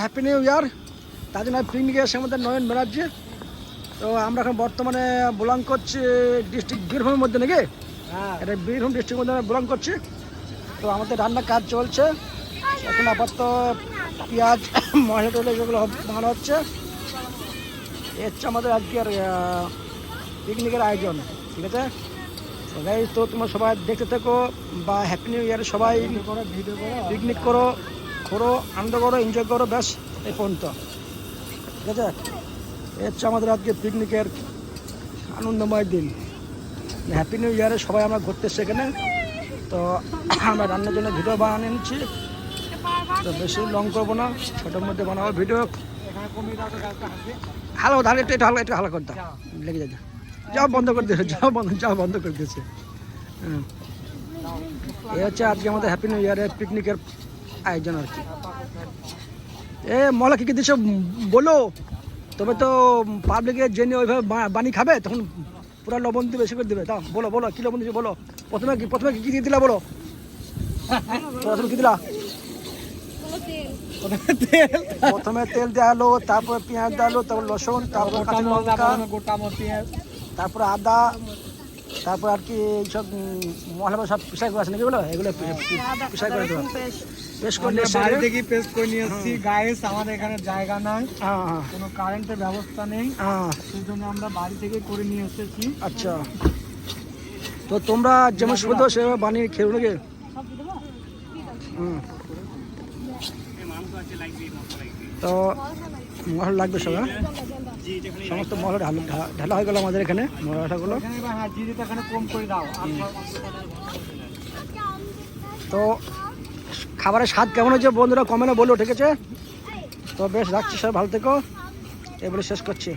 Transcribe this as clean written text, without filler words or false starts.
Happy new year. তার জন্য পিকনিকে এসে আমাদের নয়ন ব্যানার্জি। তো আমরা এখন বর্তমানে বিলং করছি ডিস্ট্রিক্ট বীরভূমের মধ্যে নাকি, এটা বীরভূম ডিস্ট্রিক্টের মধ্যে বিলং করছি। তো আমাদের রান্নার কাজ চলছে এখন আপাতত। পেঁয়াজ মশলা টলে যেগুলো বানানো হচ্ছে, এ হচ্ছে আমাদের আজকের পিকনিকের আয়োজন। ঠিক আছে গাইস, তো তোমরা সবাই দেখতে থাকো বা হ্যাপি নিউ ইয়ার সবাই পিকনিক করো, ঘোরো, আনন্দ করো, এনজয় করো, ব্যাস এই পর্যন্ত। ঠিক আছে, এ হচ্ছে আমাদের আজকে পিকনিকের আনন্দময় দিন। হ্যাপি নিউ ইয়ারে সবাই আমরা ঘুরতে এসছি এখানে। তো আমরা রান্নার জন্য ভিডিও বানিয়ে নিচ্ছি, তো বেশি লং করবো না, ছোটোর মধ্যে বানাবো ভিডিও। হ্যালো তাহলে একটু একটু হালো করে দাও, লেগে যাবে। যাও বন্ধ করে দিয়েছে, যাও বন্ধ করে দিয়েছে। হ্যাঁ, এই হচ্ছে আজকে আমাদের হ্যাপি নিউ ইয়ারের পিকনিকের আয়োজন আর কি। মলা কী কী দিচ্ছ বলো, তবে তো পাবলিকে জেনে ওইভাবে বানিয়ে খাবে, তখন পুরো লবণ দিয়ে বেশি করে দেবে। দাও বলো কী লবণ দিচ্ছ বলো। প্রথমে কী দিয়ে দিলা বলো, প্রথমে কী দিলা? প্রথমে তেল দেওয়া হলো, তারপরে পেঁয়াজ দেওয়া হলো, তারপর রসুন, তারপর কাঁচা লঙ্কা, তারপরে আদা, তারপর আর কি এইসব মশলা সব পিসাই করে আছে নাকি বলো, এগুলো পিসাই করে দেবো। পেস্ট করে বাড়ি থেকে পেস্ট করে নিয়ে এসেছি গাইস। আমাদের এখানে জায়গা নাই, কোনো কারেন্টের ব্যবস্থা নেই, সেই জন্য আমরা বাড়ি থেকে করে নিয়ে এসেছি। আচ্ছা, তো তোমরা যেমন সুবিধা সেভাবে বানিয়ে খেয়ে নাকি। তো মশলা লাগবে সব, সমস্ত মশলা ঢালা হয়ে গেল আমাদের এখানে মশলাগুলো। তো খাবারের স্বাদ কেমন হয়েছে বন্ধুরা কমেন্টে বলো, ঠিক আছে? তো বেশ রাখছি, সবাই ভালো থেকো, এবারে শেষ করছি।